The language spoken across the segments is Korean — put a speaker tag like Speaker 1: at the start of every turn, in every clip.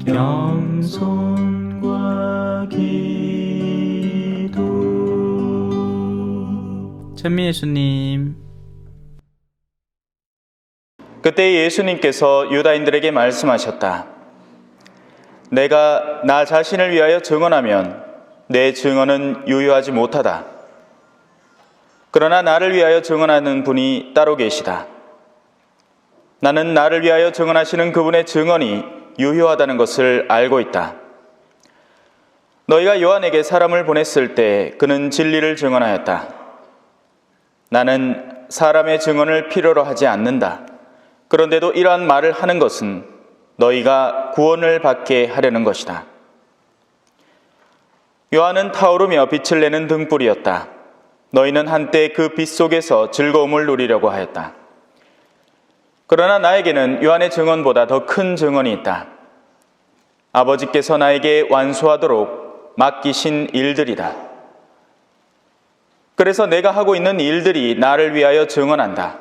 Speaker 1: 겸손과 기도. 찬미 예수님.
Speaker 2: 그때 예수님께서 유다인들에게 말씀하셨다. 내가 나 자신을 위하여 증언하면 내 증언은 유효하지 못하다. 그러나 나를 위하여 증언하는 분이 따로 계시다. 나는 나를 위하여 증언하시는 그분의 증언이 유효하다는 것을 알고 있다. 너희가 요한에게 사람을 보냈을 때 그는 진리를 증언하였다. 나는 사람의 증언을 필요로 하지 않는다. 그런데도 이러한 말을 하는 것은 너희가 구원을 받게 하려는 것이다. 요한은 타오르며 빛을 내는 등불이었다. 너희는 한때 그 빛 속에서 즐거움을 누리려고 하였다. 그러나 나에게는 요한의 증언보다 더 큰 증언이 있다. 아버지께서 나에게 완수하도록 맡기신 일들이다. 그래서 내가 하고 있는 일들이 나를 위하여 증언한다.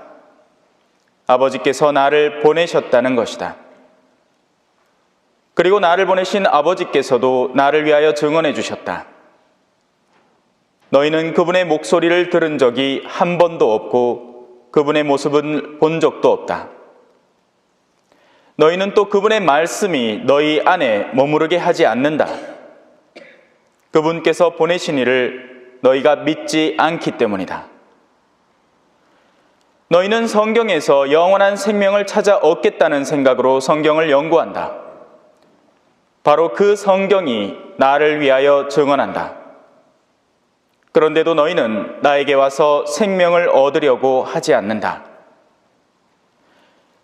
Speaker 2: 아버지께서 나를 보내셨다는 것이다. 그리고 나를 보내신 아버지께서도 나를 위하여 증언해 주셨다. 너희는 그분의 목소리를 들은 적이 한 번도 없고 그분의 모습은 본 적도 없다. 너희는 또 그분의 말씀이 너희 안에 머무르게 하지 않는다. 그분께서 보내신 이를 너희가 믿지 않기 때문이다. 너희는 성경에서 영원한 생명을 찾아 얻겠다는 생각으로 성경을 연구한다. 바로 그 성경이 나를 위하여 증언한다. 그런데도 너희는 나에게 와서 생명을 얻으려고 하지 않는다.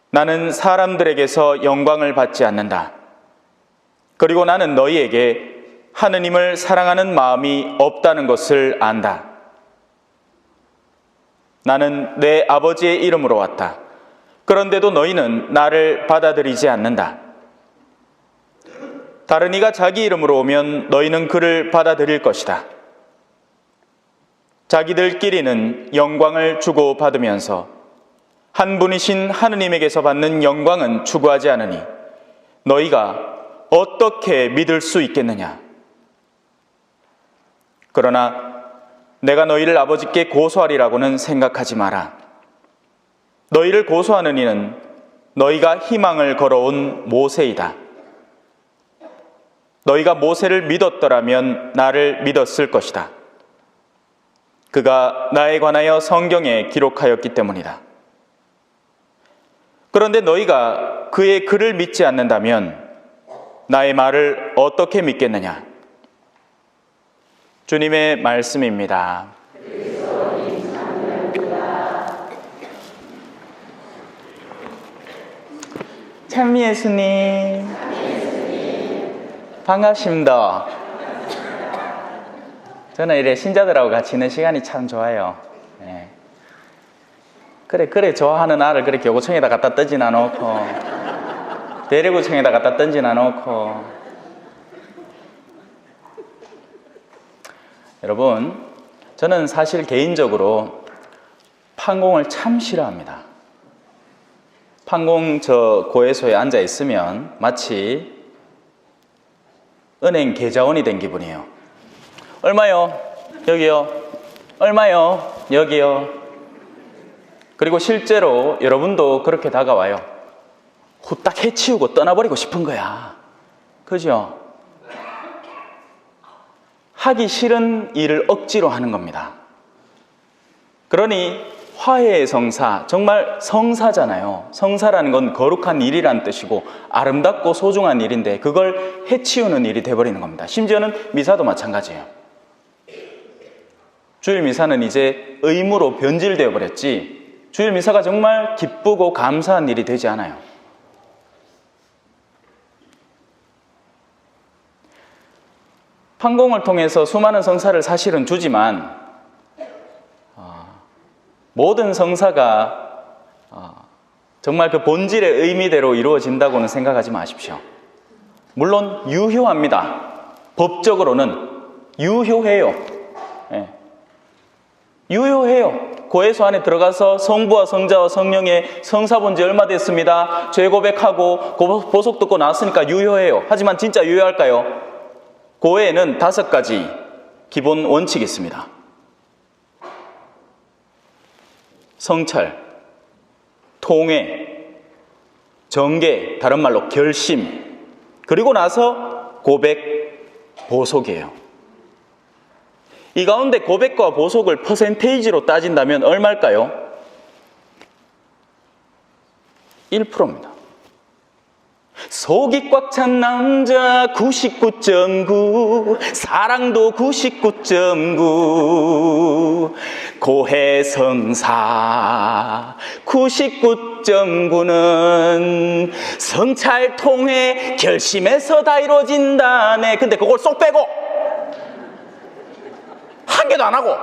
Speaker 2: 나는 사람들에게서 영광을 받지 않는다. 그리고 나는 너희에게 하느님을 사랑하는 마음이 없다는 것을 안다. 나는 내 아버지의 이름으로 왔다. 그런데도 너희는 나를 받아들이지 않는다. 다른 이가 자기 이름으로 오면 너희는 그를 받아들일 것이다. 자기들끼리는 영광을 주고받으면서 한 분이신 하느님에게서 받는 영광은 추구하지 않으니 너희가 어떻게 믿을 수 있겠느냐? 그러나 내가 너희를 아버지께 고소하리라고는 생각하지 마라. 너희를 고소하는 이는 너희가 희망을 걸어온 모세이다. 너희가 모세를 믿었더라면 나를 믿었을 것이다. 그가 나에 관하여 성경에 기록하였기 때문이다. 그런데 너희가 그의 글을 믿지 않는다면 나의 말을 어떻게 믿겠느냐? 주님의 말씀입니다. 찬미 예수님, 반갑습니다. 저는 이래 신자들하고 같이 있는 시간이 참 좋아요. 네. 그래 좋아하는 나를 그래 교구청에다 갖다 던지나 놓고 대리구청에다 갖다 던지나 놓고. 여러분, 저는 사실 개인적으로 판공을 참 싫어합니다. 판공 저 고해소에 앉아 있으면 마치 은행 계좌원이 된 기분이에요. 얼마요? 여기요. 얼마요? 여기요. 그리고 실제로 여러분도 그렇게 다가와요. 후딱 해치우고 떠나버리고 싶은 거야. 그죠? 하기 싫은 일을 억지로 하는 겁니다. 그러니 화해의 성사, 정말 성사잖아요. 성사라는 건 거룩한 일이란 뜻이고 아름답고 소중한 일인데 그걸 해치우는 일이 돼버리는 겁니다. 심지어는 미사도 마찬가지예요. 주일 미사는 이제 의무로 변질되어 버렸지 주일 미사가 정말 기쁘고 감사한 일이 되지 않아요. 판공을 통해서 수많은 성사를 사실은 주지만 모든 성사가 정말 그 본질의 의미대로 이루어진다고는 생각하지 마십시오. 물론 유효합니다. 법적으로는 유효해요. 네. 유효해요. 고해소 안에 들어가서 성부와 성자와 성령의 성사 본 지 얼마 됐습니다. 죄 고백하고 보석 듣고 나왔으니까 유효해요. 하지만 진짜 유효할까요? 고해에는 5가지 기본 원칙이 있습니다. 성찰, 통회, 정계, 다른 말로 결심, 그리고 나서 고백, 보석이에요. 이 가운데 고백과 보석을 퍼센테이지로 따진다면 얼마일까요? 1%입니다. 속이 꽉 찬 남자 99.9, 사랑도 99.9, 고해성사 99.9는 성찰 통해 결심에서 다 이루어진다네. 근데 그걸 쏙 빼고 한 개도 안 하고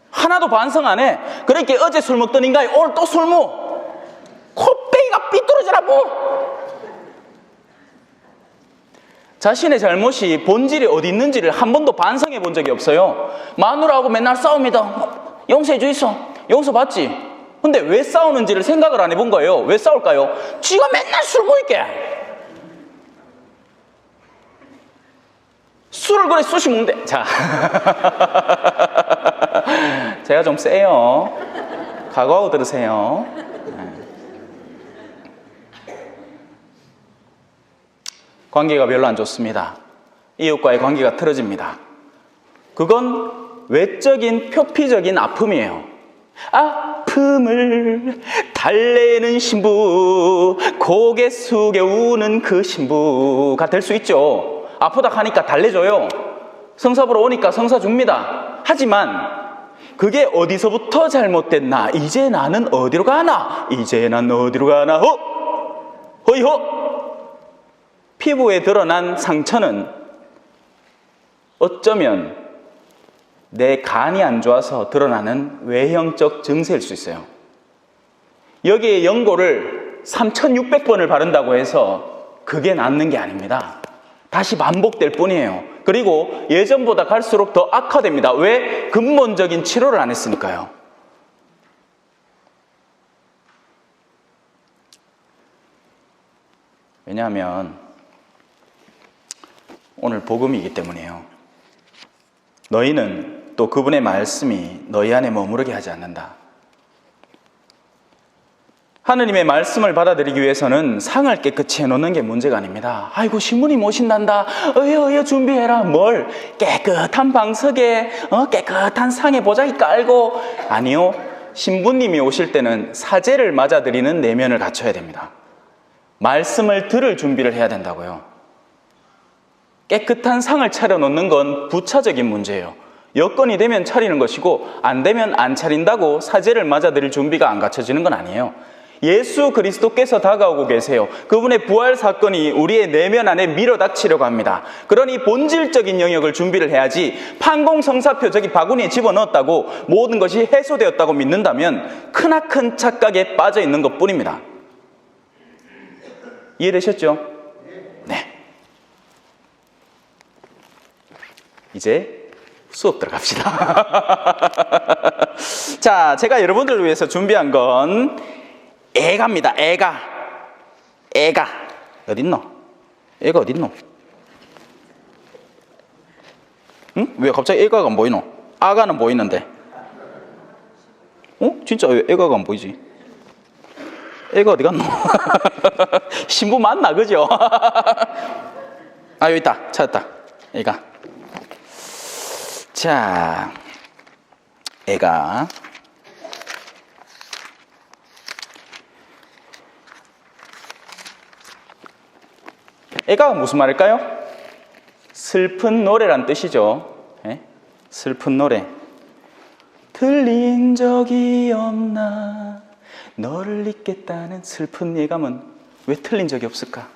Speaker 2: 하나도 반성 안 해. 그러니까 어제 술 먹던 인간이 오늘 또 술 먹어. 코빼기가 삐뚤어져라 뭐. 자신의 잘못이 본질이 어디 있는지를 한 번도 반성해 본 적이 없어요. 마누라하고 맨날 싸웁니다. 용서해 주이소. 용서받지. 근데 왜 싸우는지를 생각을 안 해본 거예요. 왜 싸울까요? 지가 맨날 술 먹을게. 술을 그래 쑤시 먹는데. 자, 제가 좀 세요. 각오하고 들으세요. 관계가 별로 안 좋습니다. 이웃과의 관계가 틀어집니다. 그건 외적인 표피적인 아픔이에요. 아픔을 달래는 신부, 고개 숙여 우는 그 신부가 될 수 있죠. 아프다 하니까 달래줘요. 성사 보러 오니까 성사 줍니다. 하지만 그게 어디서부터 잘못됐나? 이제 나는 어디로 가나? 이제 난 어디로 가나? 허이허! 피부에 드러난 상처는 어쩌면 내 간이 안 좋아서 드러나는 외형적 증세일 수 있어요. 여기에 연고를 3600번을 바른다고 해서 그게 낫는 게 아닙니다. 다시 반복될 뿐이에요. 그리고 예전보다 갈수록 더 악화됩니다. 왜? 근본적인 치료를 안 했으니까요. 왜냐하면 오늘 복음이기 때문이에요. 너희는 또 그분의 말씀이 너희 안에 머무르게 하지 않는다. 하느님의 말씀을 받아들이기 위해서는 상을 깨끗이 해놓는 게 문제가 아닙니다. 아이고 신부님 오신단다. 어여 준비해라. 뭘? 깨끗한 방석에 깨끗한 상에 보자기 깔고. 아니요. 신부님이 오실 때는 사제를 맞아들이는 내면을 갖춰야 됩니다. 말씀을 들을 준비를 해야 된다고요. 깨끗한 상을 차려놓는 건 부차적인 문제예요. 여건이 되면 차리는 것이고 안 되면 안 차린다고 사제를 맞아들일 준비가 안 갖춰지는 건 아니에요. 예수 그리스도께서 다가오고 계세요. 그분의 부활 사건이 우리의 내면 안에 밀어닥치려고 합니다. 그러니 본질적인 영역을 준비를 해야지 판공성사표 저기 바구니에 집어넣었다고 모든 것이 해소되었다고 믿는다면 크나큰 착각에 빠져 있는 것뿐입니다. 이해되셨죠? 네. 이제 수업 들어갑시다. 자, 제가 여러분들을 위해서 준비한 건 애가입니다. 애가. 어딨노? 애가 어딨노? 응? 왜 갑자기 애가가 안 보이노? 아가는 보이는데. 진짜 왜 애가가 안 보이지? 애가 어디 갔노? 신부 맞나, 그죠? 여기 있다. 찾았다. 애가. 자, 애가. 애가가 무슨 말일까요? 슬픈 노래란 뜻이죠. 예? 슬픈 노래. 들린 적이 없나 너를 잊겠다는 슬픈 예감은 왜 틀린 적이 없을까?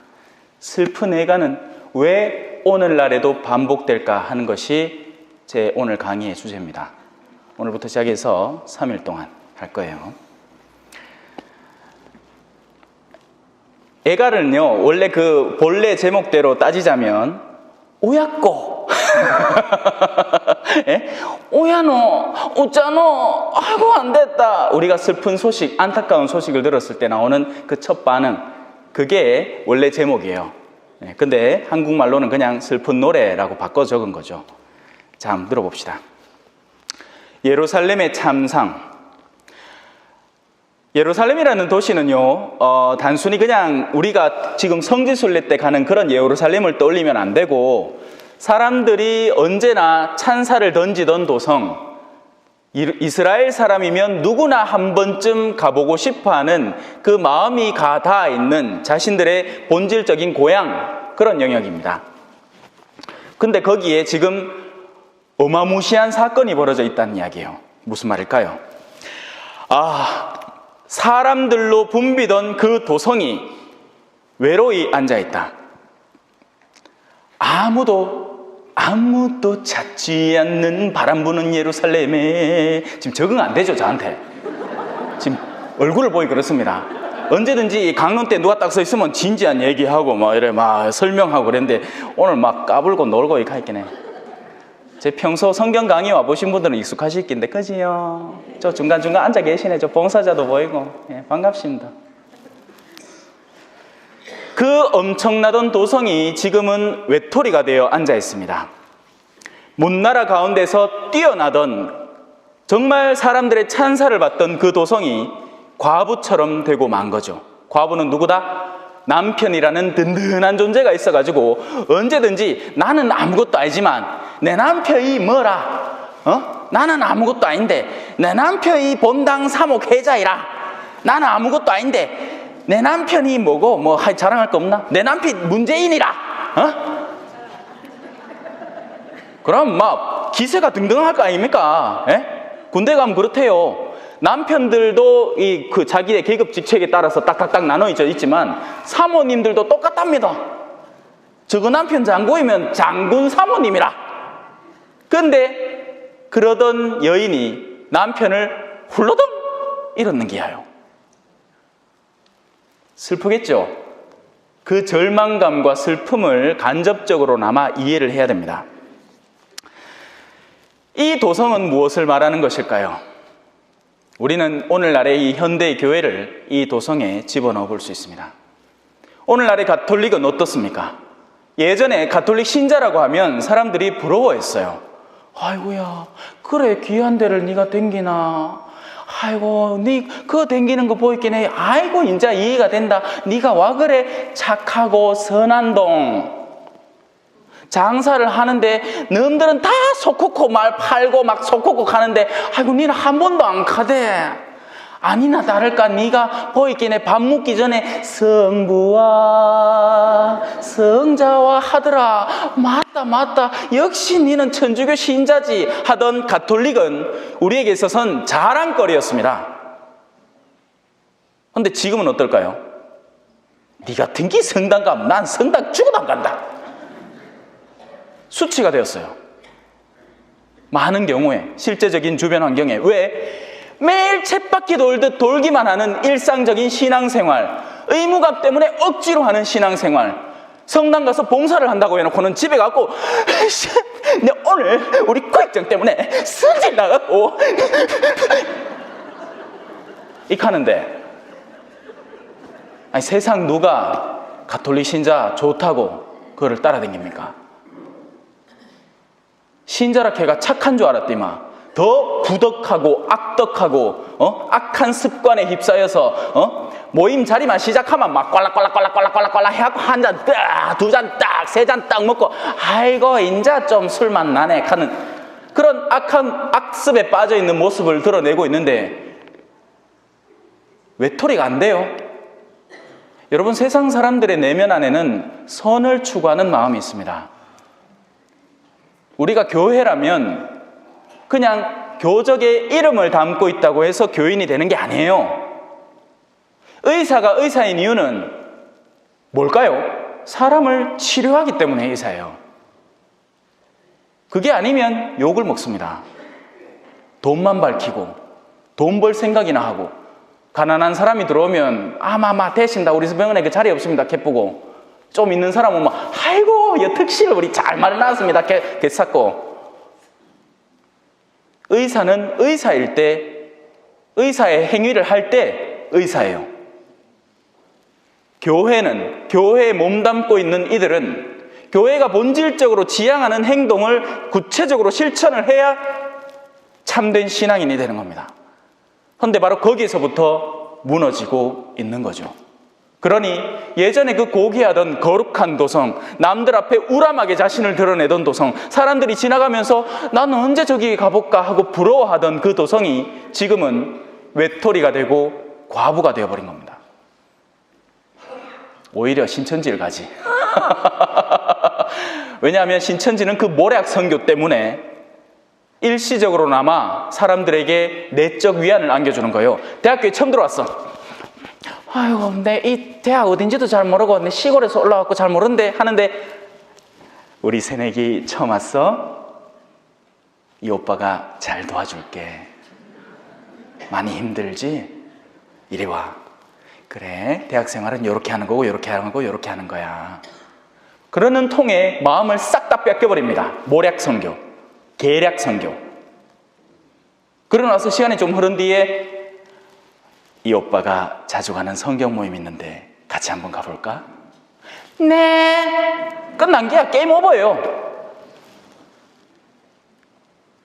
Speaker 2: 슬픈 예감은 왜 오늘날에도 반복될까 하는 것이 제 오늘 강의의 주제입니다. 오늘부터 시작해서 3일 동안 할 거예요. 애가를요, 원래 그 본래 제목대로 따지자면 오약고 예? 오야노, 웃자노, 아이고 안 됐다. 우리가 슬픈 소식, 안타까운 소식을 들었을 때 나오는 그 첫 반응, 그게 원래 제목이에요. 예, 근데 한국말로는 그냥 슬픈 노래라고 바꿔 적은 거죠. 자, 한번 들어봅시다. 예루살렘의 참상. 예루살렘이라는 도시는요, 단순히 그냥 우리가 지금 성지순례 때 가는 그런 예루살렘을 떠올리면 안 되고, 사람들이 언제나 찬사를 던지던 도성, 이스라엘 사람이면 누구나 한 번쯤 가보고 싶어하는 그 마음이 닿아 있는 자신들의 본질적인 고향, 그런 영역입니다. 근데 거기에 지금 어마무시한 사건이 벌어져 있다는 이야기예요. 무슨 말일까요? 사람들로 붐비던 그 도성이 외로이 앉아있다. 아무도 찾지 않는 바람 부는 예루살렘에. 지금 적응 안 되죠, 저한테. 지금 얼굴을 보기 그렇습니다. 언제든지 강론 때 누가 딱 서 있으면 진지한 얘기하고 막 설명하고 그랬는데 오늘 막 까불고 놀고 이렇게 할게네. 제 평소 성경 강의 와보신 분들은 익숙하실 낀데, 그지요? 저 중간중간 앉아 계시네. 저 봉사자도 보이고. 예, 반갑습니다. 그 엄청나던 도성이 지금은 외톨이가 되어 앉아 있습니다. 문나라 가운데서 뛰어나던, 정말 사람들의 찬사를 받던 그 도성이 과부처럼 되고 만 거죠. 과부는 누구다? 남편이라는 든든한 존재가 있어가지고 언제든지 나는 아무것도 아니지만 내 남편이 뭐라, 나는 아무것도 아닌데 내 남편이 본당 사목회자이라, 나는 아무것도 아닌데 내 남편이 뭐고 자랑할 거 없나? 내 남편 문재인이라, 그럼 막 기세가 등등할 거 아닙니까? 예? 군대 가면 그렇대요. 남편들도 그 자기의 계급 직책에 따라서 딱딱딱 나눠 있지만 사모님들도 똑같답니다. 저거 남편 장고이면 장군 사모님이라. 근데 그러던 여인이 남편을 훌러덩 잃었는 기야요. 슬프겠죠? 그 절망감과 슬픔을 간접적으로나마 이해를 해야 됩니다. 이 도성은 무엇을 말하는 것일까요? 우리는 오늘날의 이 현대 교회를 이 도성에 집어넣어 볼 수 있습니다. 오늘날의 가톨릭은 어떻습니까? 예전에 가톨릭 신자라고 하면 사람들이 부러워했어요. 아이고야, 그래 귀한 데를 네가 댕기나? 아이고, 네 그거 댕기는 거 보이긴 해. 아이고, 인자 이해가 된다. 네가 와 그래 착하고 선한 동. 장사를 하는데 너희들은 다 속쿠고 말 팔고 막 속쿠고 가는데 아이고 니는 한 번도 안 가대. 아니나 다를까 네가 보이기네 밥 먹기 전에 성부와 성자와 하더라. 맞다 역시 니는 천주교 신자지 하던 가톨릭은 우리에게 있어서는 자랑거리였습니다. 그런데 지금은 어떨까요? 네 같은 게 성당 가면 난 성당 죽어도 안 간다. 수치가 되었어요. 많은 경우에, 실제적인 주변 환경에. 왜? 매일 쳇바퀴 돌듯 돌기만 하는 일상적인 신앙생활, 의무감 때문에 억지로 하는 신앙생활. 성당 가서 봉사를 한다고 해놓고는 집에 가고 오늘 우리 구획정 때문에 승질 나가고 이렇게 하는데, 아니 세상 누가 가톨릭 신자 좋다고 그거를 따라다닙니까? 신자라 걔가 착한 줄 알았더니만 더 부덕하고 악덕하고 악한 습관에 휩싸여서 모임 자리만 시작하면 막 꼴락꼴락꼴락꼴락꼴락 해갖고 한 잔 딱, 두 잔 딱, 세 잔 딱 먹고 아이고 인자 좀 술만 나네 하는 그런 악한 악습에 빠져있는 모습을 드러내고 있는데 외톨이가 안 돼요. 여러분, 세상 사람들의 내면 안에는 선을 추구하는 마음이 있습니다. 우리가 교회라면 그냥 교적의 이름을 담고 있다고 해서 교인이 되는 게 아니에요. 의사가 의사인 이유는 뭘까요? 사람을 치료하기 때문에 의사예요. 그게 아니면 욕을 먹습니다. 돈만 밝히고 돈 벌 생각이나 하고, 가난한 사람이 들어오면 아마마 대신다 우리 병원에 그 자리 없습니다 캐쁘고, 좀 있는 사람은 막 아이고 여 특실 우리 잘 마련해놨습니다 개쌌고, 의사는 의사일 때, 의사의 행위를 할 때 의사예요. 교회는, 교회에 몸담고 있는 이들은 교회가 본질적으로 지향하는 행동을 구체적으로 실천을 해야 참된 신앙인이 되는 겁니다. 그런데 바로 거기에서부터 무너지고 있는 거죠. 그러니 예전에 그 고귀하던 거룩한 도성, 남들 앞에 우람하게 자신을 드러내던 도성, 사람들이 지나가면서 나는 언제 저기 가볼까 하고 부러워하던 그 도성이 지금은 외톨이가 되고 과부가 되어버린 겁니다. 오히려 신천지를 가지. 왜냐하면 신천지는 그 모략 선교 때문에 일시적으로나마 사람들에게 내적 위안을 안겨주는 거예요. 대학교에 처음 들어왔어. 아이고, 내 이 대학 어딘지도 잘 모르고 내 시골에서 올라왔고 잘 모르는데 하는데, 우리 새내기 처음 왔어? 이 오빠가 잘 도와줄게. 많이 힘들지? 이리 와. 그래, 대학생활은 이렇게 하는 거고 이렇게 하는 거고 이렇게 하는 거야. 그러는 통에 마음을 싹 다 뺏겨버립니다. 모략 선교, 계략 선교. 그러고 나서 시간이 좀 흐른 뒤에 이 오빠가 자주 가는 성경 모임 있는데 같이 한번 가볼까? 네. 끝난 게야. 게임 오버예요.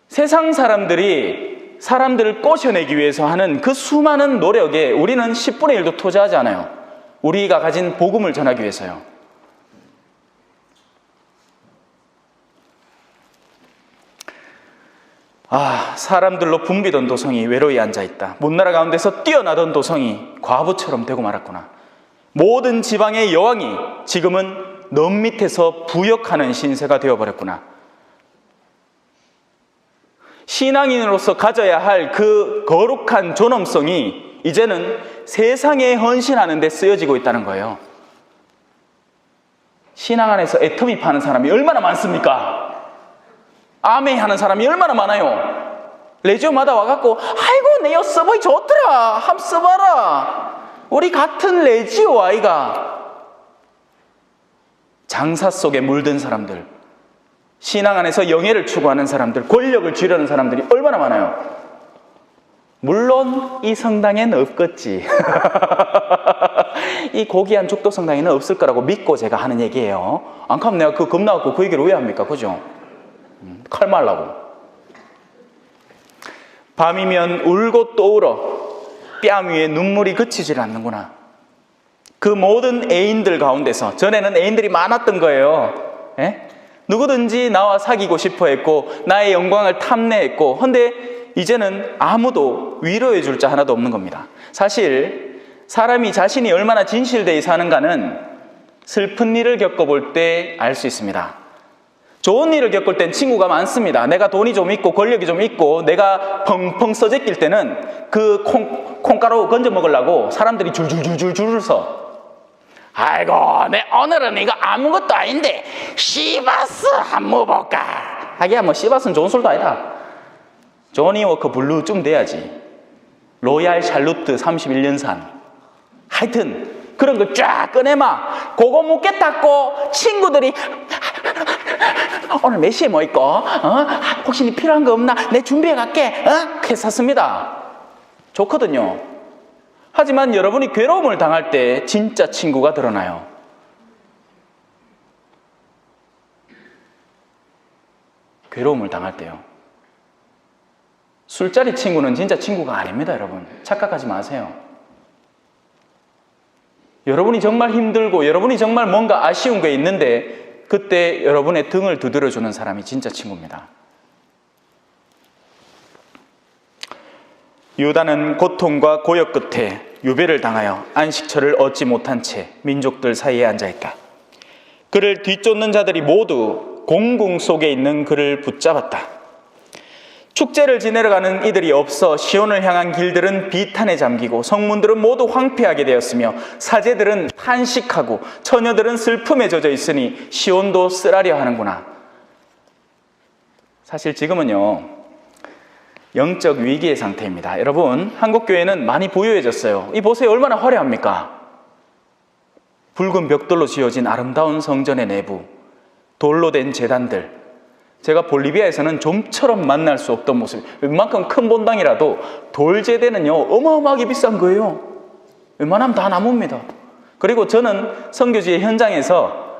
Speaker 2: 세상 사람들이 사람들을 꼬셔내기 위해서 하는 그 수많은 노력에 우리는 10분의 1도 투자하지 않아요. 우리가 가진 복음을 전하기 위해서요. 사람들로 붐비던 도성이 외로이 앉아있다. 문나라 가운데서 뛰어나던 도성이 과부처럼 되고 말았구나. 모든 지방의 여왕이 지금은 넘 밑에서 부역하는 신세가 되어버렸구나. 신앙인으로서 가져야 할 그 거룩한 존엄성이 이제는 세상에 헌신하는 데 쓰여지고 있다는 거예요. 신앙 안에서 애터미 파는 사람이 얼마나 많습니까? 아멘 하는 사람이 얼마나 많아요. 레지오마다 와갖고 아이고 내 서버이 좋더라 함 써봐라. 우리 같은 레지오 아이가 장사 속에 물든 사람들, 신앙 안에서 영예를 추구하는 사람들, 권력을 쥐려는 사람들이 얼마나 많아요. 물론 이 성당엔 없겠지. 이 고귀한 죽도 성당에는 없을 거라고 믿고 제가 하는 얘기예요. 안 그러면 내가 그 겁나갖고 그 얘기를 왜 합니까? 그죠? 칼 말라고. 밤이면 울고 또 울어 뺨 위에 눈물이 그치질 않는구나. 그 모든 애인들 가운데서, 전에는 애인들이 많았던 거예요. 에? 누구든지 나와 사귀고 싶어 했고 나의 영광을 탐내했고, 근데 이제는 아무도 위로해 줄 자 하나도 없는 겁니다. 사실 사람이 자신이 얼마나 진실되이 사는가는 슬픈 일을 겪어볼 때 알 수 있습니다. 좋은 일을 겪을 땐 친구가 많습니다. 내가 돈이 좀 있고 권력이 좀 있고 내가 펑펑 써제낄 때는 그 콩가루 건져 먹으려고 사람들이 줄줄줄줄 서 아이고 내 오늘은 이거 아무것도 아닌데 시바스 한번 먹어볼까. 하기야 뭐 시바스는 좋은 술도 아니다. 조니 워커 블루쯤 돼야지. 로얄 샬루트 31년산. 하여튼 그런 걸 쫙 꺼내마. 그거 묻겠다고 친구들이 오늘 몇 시에 뭐 있고? 혹시 니 필요한 거 없나? 내 준비해 갈게. 그렇게 샀습니다. 좋거든요. 하지만 여러분이 괴로움을 당할 때 진짜 친구가 드러나요. 괴로움을 당할 때요. 술자리 친구는 진짜 친구가 아닙니다, 여러분. 착각하지 마세요. 여러분이 정말 힘들고 여러분이 정말 뭔가 아쉬운 게 있는데 그때 여러분의 등을 두드려주는 사람이 진짜 친구입니다. 유다는 고통과 고역 끝에 유배를 당하여 안식처를 얻지 못한 채 민족들 사이에 앉아있다. 그를 뒤쫓는 자들이 모두 공궁 속에 있는 그를 붙잡았다. 축제를 지내러 가는 이들이 없어 시온을 향한 길들은 비탄에 잠기고 성문들은 모두 황폐하게 되었으며 사제들은 탄식하고 처녀들은 슬픔에 젖어 있으니 시온도 쓰라려 하는구나. 사실 지금은요 영적 위기의 상태입니다. 여러분, 한국교회는 많이 부유해졌어요. 이 보세요, 얼마나 화려합니까? 붉은 벽돌로 지어진 아름다운 성전의 내부, 돌로 된 제단들, 제가 볼리비아에서는 좀처럼 만날 수 없던 모습. 웬만큼 큰 본당이라도 돌제대는요 어마어마하게 비싼 거예요. 웬만하면 다 나무입니다. 그리고 저는 선교지의 현장에서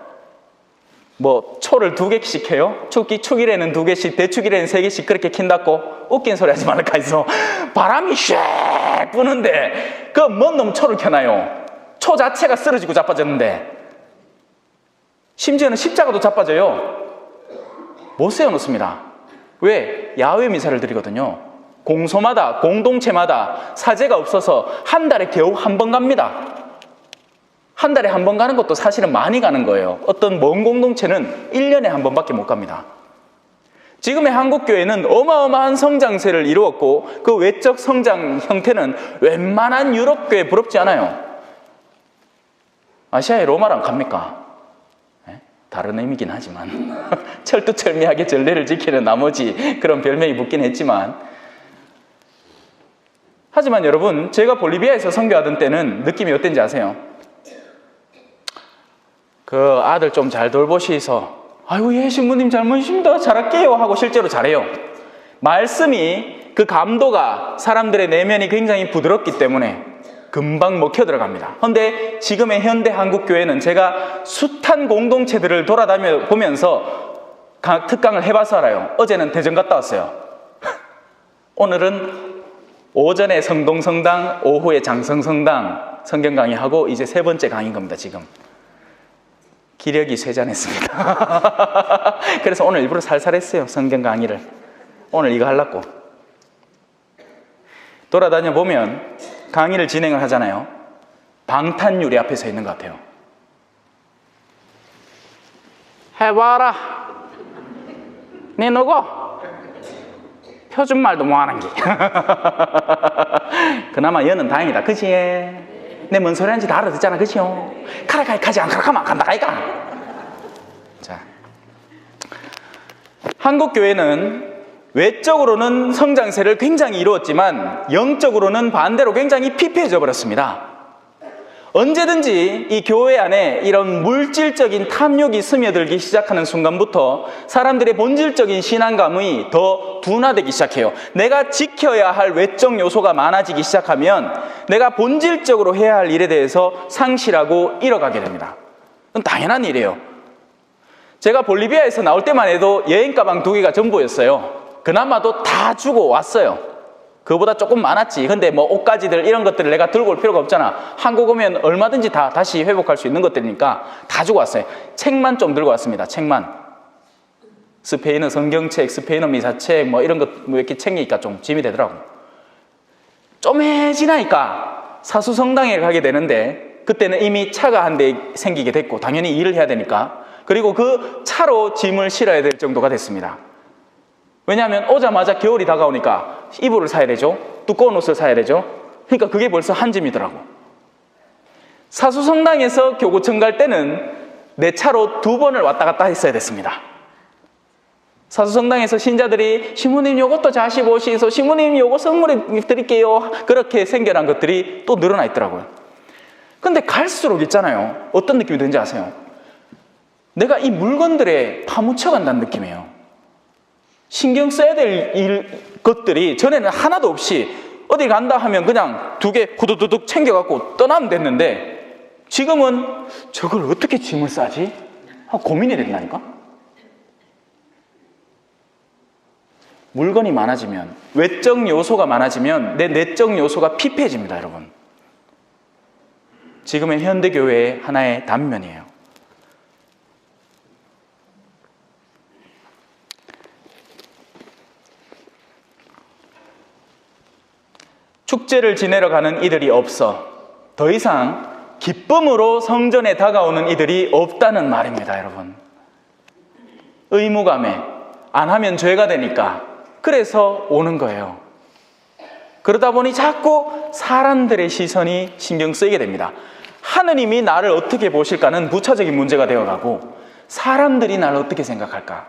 Speaker 2: 뭐 초를 2개씩 해요. 축일에는 2개씩, 대축일에는 3개씩 그렇게 킨다고 웃긴 소리 하지 말랄까 해서 바람이 쉐 부는데 그 먼 놈 초를 켜놔요. 초 자체가 쓰러지고 자빠졌는데 심지어는 십자가도 자빠져요. 못 세워놓습니다. 왜? 야외 미사를 드리거든요. 공소마다, 공동체마다 사제가 없어서 한 달에 겨우 한 번 갑니다. 한 달에 한 번 가는 것도 사실은 많이 가는 거예요. 어떤 먼 공동체는 1년에 한 번밖에 못 갑니다. 지금의 한국교회는 어마어마한 성장세를 이루었고 그 외적 성장 형태는 웬만한 유럽교회 부럽지 않아요. 아시아의 로마랑 갑니까? 다른 의미긴 하지만 철두철미하게 전례를 지키는 나머지 그런 별명이 붙긴 했지만, 하지만 여러분, 제가 볼리비아에서 선교하던 때는 느낌이 어땠는지 아세요? 그 아들 좀 잘 돌보시소. 아이고 예 신부님 잘못이십니다. 잘할게요 하고 실제로 잘해요. 말씀이, 그 감도가, 사람들의 내면이 굉장히 부드럽기 때문에 금방 먹혀 들어갑니다. 그런데 지금의 현대 한국교회는 제가 숱한 공동체들을 돌아다니며 보면서 특강을 해봐서 알아요. 어제는 대전 갔다 왔어요. 오늘은 오전에 성동성당, 오후에 장성성당 성경 강의하고 이제 3번째 강의인 겁니다. 지금 기력이 쇠잔했습니다. 그래서 오늘 일부러 살살 했어요. 성경 강의를 오늘 이거 하려고. 돌아다녀 보면 강의를 진행을 하잖아요. 방탄유리 앞에 서 있는 것 같아요. 해봐라. 네 누구? 표준말도 못하는 게. 그나마 여는 다행이다. 그치? 내 뭔 소리 하는지 다 알아듣잖아. 그치요? 카라카이 가지 안 가라카면 안 간다. 아이가. 자, 한국교회는 외적으로는 성장세를 굉장히 이루었지만 영적으로는 반대로 굉장히 피폐해져 버렸습니다. 언제든지 이 교회 안에 이런 물질적인 탐욕이 스며들기 시작하는 순간부터 사람들의 본질적인 신앙감이 더 둔화되기 시작해요. 내가 지켜야 할 외적 요소가 많아지기 시작하면 내가 본질적으로 해야 할 일에 대해서 상실하고 잃어가게 됩니다. 그건 당연한 일이에요. 제가 볼리비아에서 나올 때만 해도 여행 가방 2개가 전부였어요. 그나마도 다 주고 왔어요. 그거보다 조금 많았지. 근데 뭐 옷가지들 이런 것들을 내가 들고 올 필요가 없잖아. 한국 오면 얼마든지 다 다시 회복할 수 있는 것들이니까 다 주고 왔어요. 책만 좀 들고 왔습니다. 책만. 스페인어 성경책, 스페인어 미사책 뭐 이런 것 뭐 이렇게 챙기니까 좀 짐이 되더라고. 좀 해지나니까 사수성당에 가게 되는데 그때는 이미 차가 한 대 생기게 됐고 당연히 일을 해야 되니까, 그리고 그 차로 짐을 실어야 될 정도가 됐습니다. 왜냐하면 오자마자 겨울이 다가오니까 이불을 사야 되죠. 두꺼운 옷을 사야 되죠. 그러니까 그게 벌써 한 짐이더라고. 사수성당에서 교구청 갈 때는 내 차로 2번을 왔다 갔다 했어야 됐습니다. 사수성당에서 신자들이 신부님 요것도 자시 보시소, 신부님 요거 선물해 드릴게요, 그렇게 생겨난 것들이 또 늘어나 있더라고요. 근데 갈수록 있잖아요. 어떤 느낌이 드는지 아세요? 내가 이 물건들에 파묻혀 간다는 느낌이에요. 신경 써야 될 것들이 전에는 하나도 없이 어디 간다 하면 그냥 2개 후두두둑 챙겨갖고 떠나면 됐는데 지금은 저걸 어떻게 짐을 싸지? 하고 고민이 된다니까? 물건이 많아지면, 외적 요소가 많아지면 내 내적 요소가 피폐해집니다, 여러분. 지금의 현대교회의 하나의 단면이에요. 축제를 지내러 가는 이들이 없어 더 이상 기쁨으로 성전에 다가오는 이들이 없다는 말입니다, 여러분. 의무감에 안 하면 죄가 되니까 그래서 오는 거예요. 그러다 보니 자꾸 사람들의 시선이 신경 쓰이게 됩니다. 하느님이 나를 어떻게 보실까는 부차적인 문제가 되어가고 사람들이 나를 어떻게 생각할까?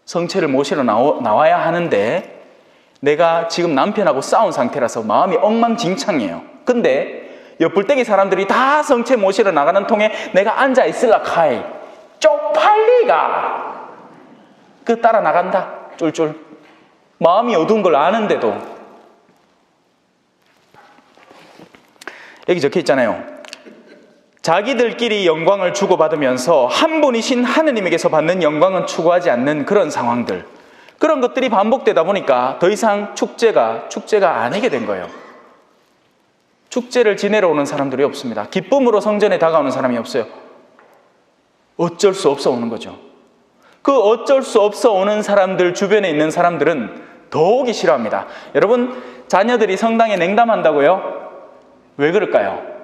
Speaker 2: 성체를 모시러 나와야 하는데 내가 지금 남편하고 싸운 상태라서 마음이 엉망진창이에요. 근데 옆불떼기 사람들이 다 성체 모시러 나가는 통에 내가 앉아 있을라 카이. 쪽팔리가 그 따라 나간다. 쫄쫄. 마음이 어두운 걸 아는데도. 여기 적혀 있잖아요. 자기들끼리 영광을 주고받으면서 한 분이신 하느님에게서 받는 영광은 추구하지 않는 그런 상황들, 그런 것들이 반복되다 보니까 더 이상 축제가 아니게 된 거예요. 축제를 지내러 오는 사람들이 없습니다. 기쁨으로 성전에 다가오는 사람이 없어요. 어쩔 수 없어 오는 거죠. 그 어쩔 수 없어 오는 사람들, 주변에 있는 사람들은 더욱이 싫어합니다. 여러분, 자녀들이 성당에 냉담한다고요? 왜 그럴까요?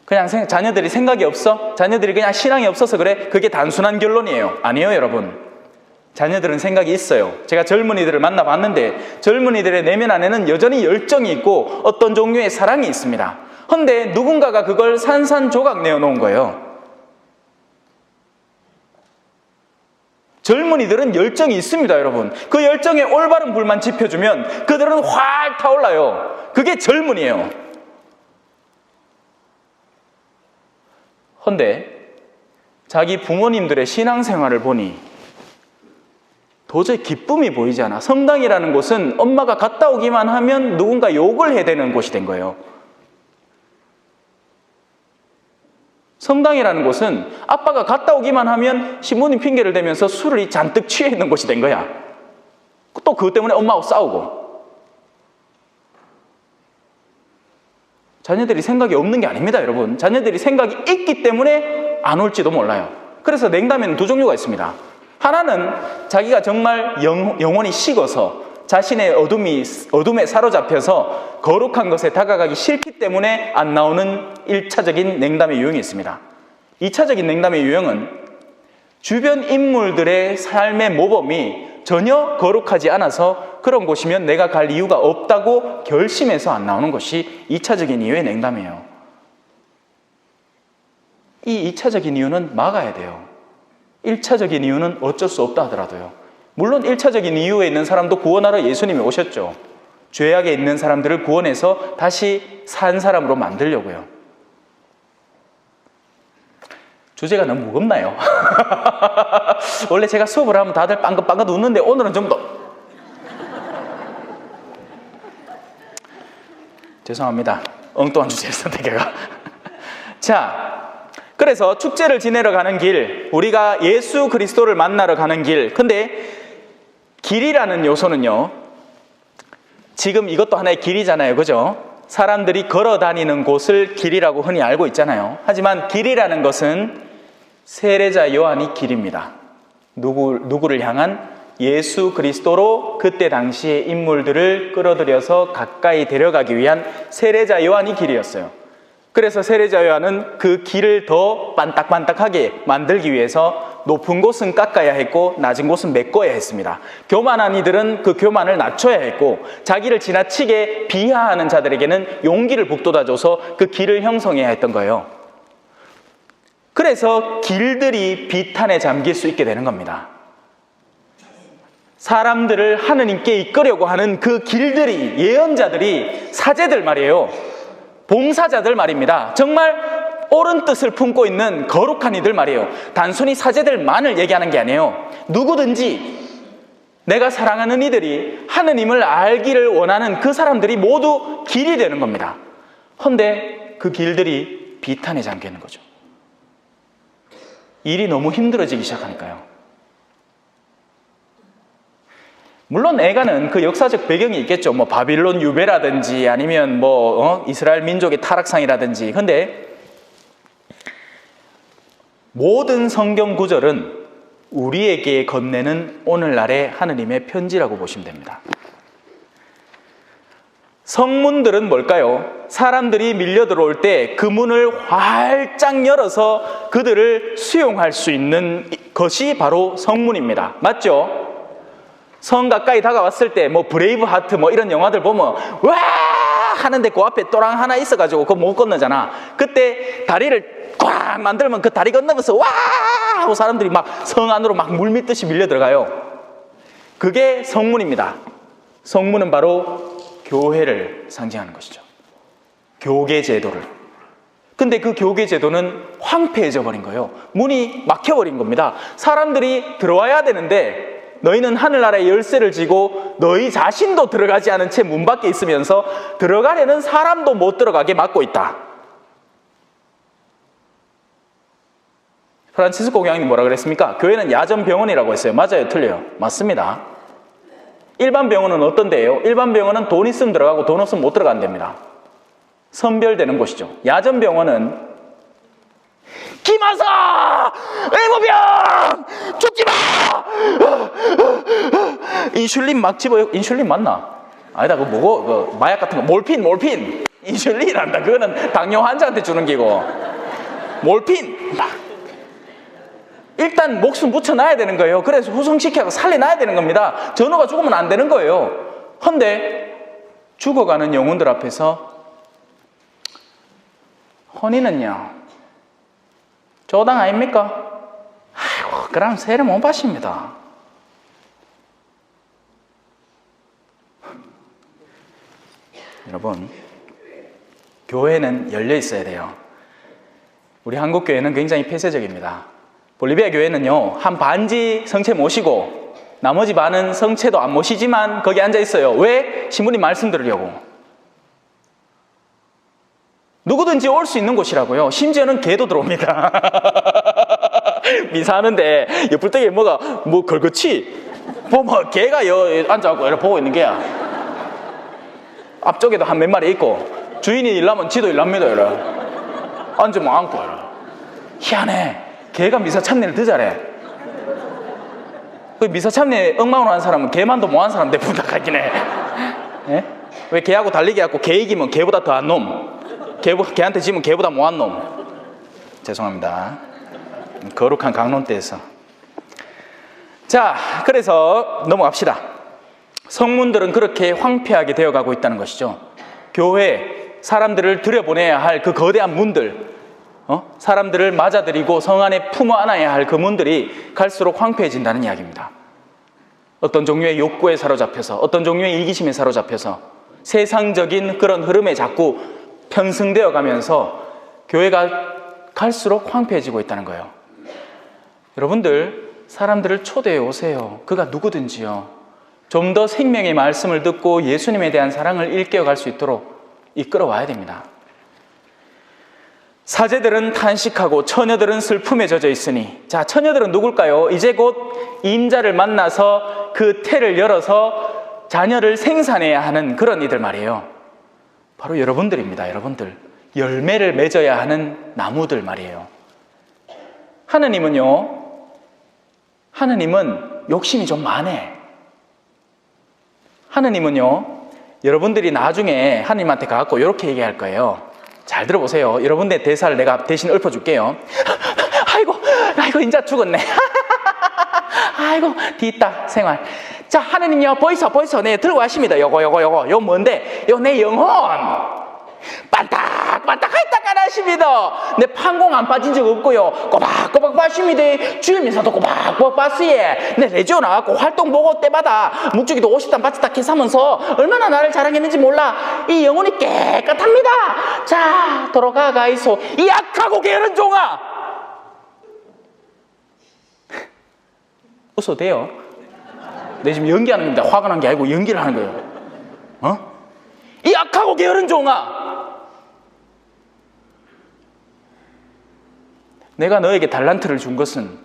Speaker 2: 그냥 자녀들이 생각이 없어? 자녀들이 그냥 신앙이 없어서 그래? 그게 단순한 결론이에요. 아니에요, 여러분. 자녀들은 생각이 있어요. 제가 젊은이들을 만나봤는데 젊은이들의 내면 안에는 여전히 열정이 있고 어떤 종류의 사랑이 있습니다. 그런데 누군가가 그걸 산산조각 내어놓은 거예요. 젊은이들은 열정이 있습니다, 여러분. 그 열정에 올바른 불만 지펴주면 그들은 활 타올라요. 그게 젊은이에요. 그런데 자기 부모님들의 신앙생활을 보니 도저히 기쁨이 보이지 않아. 성당이라는 곳은 엄마가 갔다 오기만 하면 누군가 욕을 해야 되는 곳이 된 거예요. 성당이라는 곳은 아빠가 갔다 오기만 하면 신부님 핑계를 대면서 술을 잔뜩 취해 있는 곳이 된 거야. 또 그것 때문에 엄마하고 싸우고. 자녀들이 생각이 없는 게 아닙니다, 여러분. 자녀들이 생각이 있기 때문에 안 올지도 몰라요. 그래서 냉담에는 두 종류가 있습니다. 하나는 자기가 정말 영혼이 식어서 자신의 어둠에 사로잡혀서 거룩한 것에 다가가기 싫기 때문에 안 나오는 1차적인 냉담의 유형이 있습니다. 2차적인 냉담의 유형은 주변 인물들의 삶의 모범이 전혀 거룩하지 않아서 그런 곳이면 내가 갈 이유가 없다고 결심해서 안 나오는 것이 2차적인 이유의 냉담이에요. 이 2차적인 이유는 막아야 돼요. 1차적인 이유는 어쩔 수 없다 하더라도요. 물론 1차적인 이유에 있는 사람도 구원하러 예수님이 오셨죠. 죄악에 있는 사람들을 구원해서 다시 산 사람으로 만들려고요. 주제가 너무 무겁나요? 원래 제가 수업을 하면 다들 빵긋빵긋 웃는데 오늘은 좀 더 죄송합니다. 엉뚱한 주제를 선택해가. 자, 그래서 축제를 지내러 가는 길, 우리가 예수 그리스도를 만나러 가는 길. 근데 길이라는 요소는요, 지금 이것도 하나의 길이잖아요, 그죠? 사람들이 걸어 다니는 곳을 길이라고 흔히 알고 있잖아요. 하지만 길이라는 것은 세례자 요한이 길입니다. 누구를 향한? 예수 그리스도로 그때 당시의 인물들을 끌어들여서 가까이 데려가기 위한 세례자 요한이 길이었어요. 그래서 세례자 요한은 그 길을 더 반딱반딱하게 만들기 위해서 높은 곳은 깎아야 했고 낮은 곳은 메꿔야 했습니다. 교만한 이들은 그 교만을 낮춰야 했고 자기를 지나치게 비하하는 자들에게는 용기를 북돋아줘서 그 길을 형성해야 했던 거예요. 그래서 길들이 비탄에 잠길 수 있게 되는 겁니다. 사람들을 하느님께 이끌려고 하는 그 길들이, 예언자들이 사제들 말이에요. 봉사자들 말입니다. 정말 옳은 뜻을 품고 있는 거룩한 이들 말이에요. 단순히 사제들만을 얘기하는 게 아니에요. 누구든지 내가 사랑하는 이들이 하느님을 알기를 원하는 그 사람들이 모두 길이 되는 겁니다. 그런데 그 길들이 비탄에 잠기는 거죠. 일이 너무 힘들어지기 시작하니까요. 물론 애가는 그 역사적 배경이 있겠죠. 뭐 바빌론 유배라든지 아니면 이스라엘 민족의 타락상이라든지. 근데 모든 성경 구절은 우리에게 건네는 오늘날의 하느님의 편지라고 보시면 됩니다. 성문들은 뭘까요? 사람들이 밀려 들어올 때 그 문을 활짝 열어서 그들을 수용할 수 있는 것이 바로 성문입니다. 맞죠? 성 가까이 다가왔을 때 브레이브 하트 이런 영화들 보면 와 하는데 그 앞에 또랑 하나 있어가지고 그거 못 건너잖아. 그때 다리를 꽉 만들면 그 다리 건너면서 와 하고 사람들이 막 성 안으로 막 물밀듯이 밀려 들어가요. 그게 성문입니다. 성문은 바로 교회를 상징하는 것이죠. 교계 제도를. 근데 그 교계 제도는 황폐해져 버린 거예요. 문이 막혀버린 겁니다. 사람들이 들어와야 되는데 너희는 하늘나라의 열쇠를 쥐고 너희 자신도 들어가지 않은 채 문 밖에 있으면서 들어가려는 사람도 못 들어가게 막고 있다. 프란치스코 교황님 뭐라 그랬습니까? 교회는 야전 병원이라고 했어요. 맞아요? 틀려요? 맞습니다. 일반 병원은 어떤데요? 일반 병원은 돈 있으면 들어가고 돈 없으면 못 들어가는 데입니다. 선별되는 곳이죠. 야전 병원은 김하사! 의무병! 죽지마! 인슐린 막 집어요. 인슐린 맞나? 아니다, 그거 뭐고? 그 마약 같은 거. 몰핀! 인슐린이란다. 그거는 당뇨 환자한테 주는 기고. 몰핀! 막. 일단 목숨 붙여놔야 되는 거예요. 그래서 후송시켜서 살려놔야 되는 겁니다. 전우가 죽으면 안 되는 거예요. 헌데 죽어가는 영혼들 앞에서 혼인은요 조당 아닙니까? 아이고, 그럼 세를 못 받습니다. 여러분, 교회는 열려 있어야 돼요. 우리 한국 교회는 굉장히 폐쇄적입니다. 볼리비아 교회는요, 한 반지 성체 모시고 나머지 반은 성체도 안 모시지만 거기 앉아 있어요. 왜? 신부님 말씀 들으려고. 누구든지 올 수 있는 곳이라고요. 심지어는 개도 들어옵니다. 미사하는데 옆불떡에 뭐가 뭐 걸거치 보면 개가 앉아갖고 이렇게 보고 있는 게야. 앞쪽에도 한 몇 마리 있고 주인이 일하면 지도 일합니다. 이래. 앉으면 앉고 이래. 희한해. 개가 미사 참내를 더 잘해. 그 미사 참내 엉망으로 한 사람은 개만도 못 한 사람 대부분 다 가긴 해. 예? 왜 개하고 달리기 하고 개 이기면 개보다 더 한 놈, 개한테 지면 개보다 못 한 놈. 죄송합니다. 거룩한 강론대에서. 자, 그래서 넘어갑시다. 성문들은 그렇게 황폐하게 되어가고 있다는 것이죠. 교회, 사람들을 들여보내야 할 그 거대한 문들, 사람들을 맞아들이고 성 안에 품어 안아야 할 그 문들이 갈수록 황폐해진다는 이야기입니다. 어떤 종류의 욕구에 사로잡혀서, 어떤 종류의 이기심에 사로잡혀서 세상적인 그런 흐름에 자꾸 편승되어 가면서 교회가 갈수록 황폐해지고 있다는 거예요. 여러분들, 사람들을 초대해 오세요. 그가 누구든지요. 좀 더 생명의 말씀을 듣고 예수님에 대한 사랑을 일깨워갈 수 있도록 이끌어와야 됩니다. 사제들은 탄식하고 처녀들은 슬픔에 젖어 있으니, 자, 처녀들은 누굴까요? 이제 곧 임자를 만나서 그 태를 열어서 자녀를 생산해야 하는 그런 이들 말이에요. 바로 여러분들입니다. 여러분들, 열매를 맺어야 하는 나무들 말이에요. 하느님은 욕심이 좀 많아. 하느님은요, 여러분들이 나중에 하느님한테 가갖고 이렇게 얘기할 거예요. 잘 들어보세요. 여러분의 대사를 내가 대신 읊어줄게요. 아이고 인자 죽었네. 아이고 뒤있다 생활. 자, 하느님요, 보이소. 네, 들고 가십니다. 요거 뭔데? 요 내 영혼 반딱반딱하게 닦아나십니다. 내 판공 안 빠진 적 없고요. 꼬박꼬박 빠십니다. 주일미사도 꼬박꼬박 빠스예. 내 레지오 나왔고 활동 보고 때마다 묵주기도 50단 바치다 캐사면서 얼마나 나를 자랑했는지 몰라. 이 영혼이 깨끗합니다. 자, 돌아가이소. 이 악하고 게으른 종아. 웃어도 돼요? 내 지금 연기하는 겁니다. 화가 난 게 아니고 연기를 하는 거예요. 이 악하고 게으른 종아, 내가 너에게 달란트를 준 것은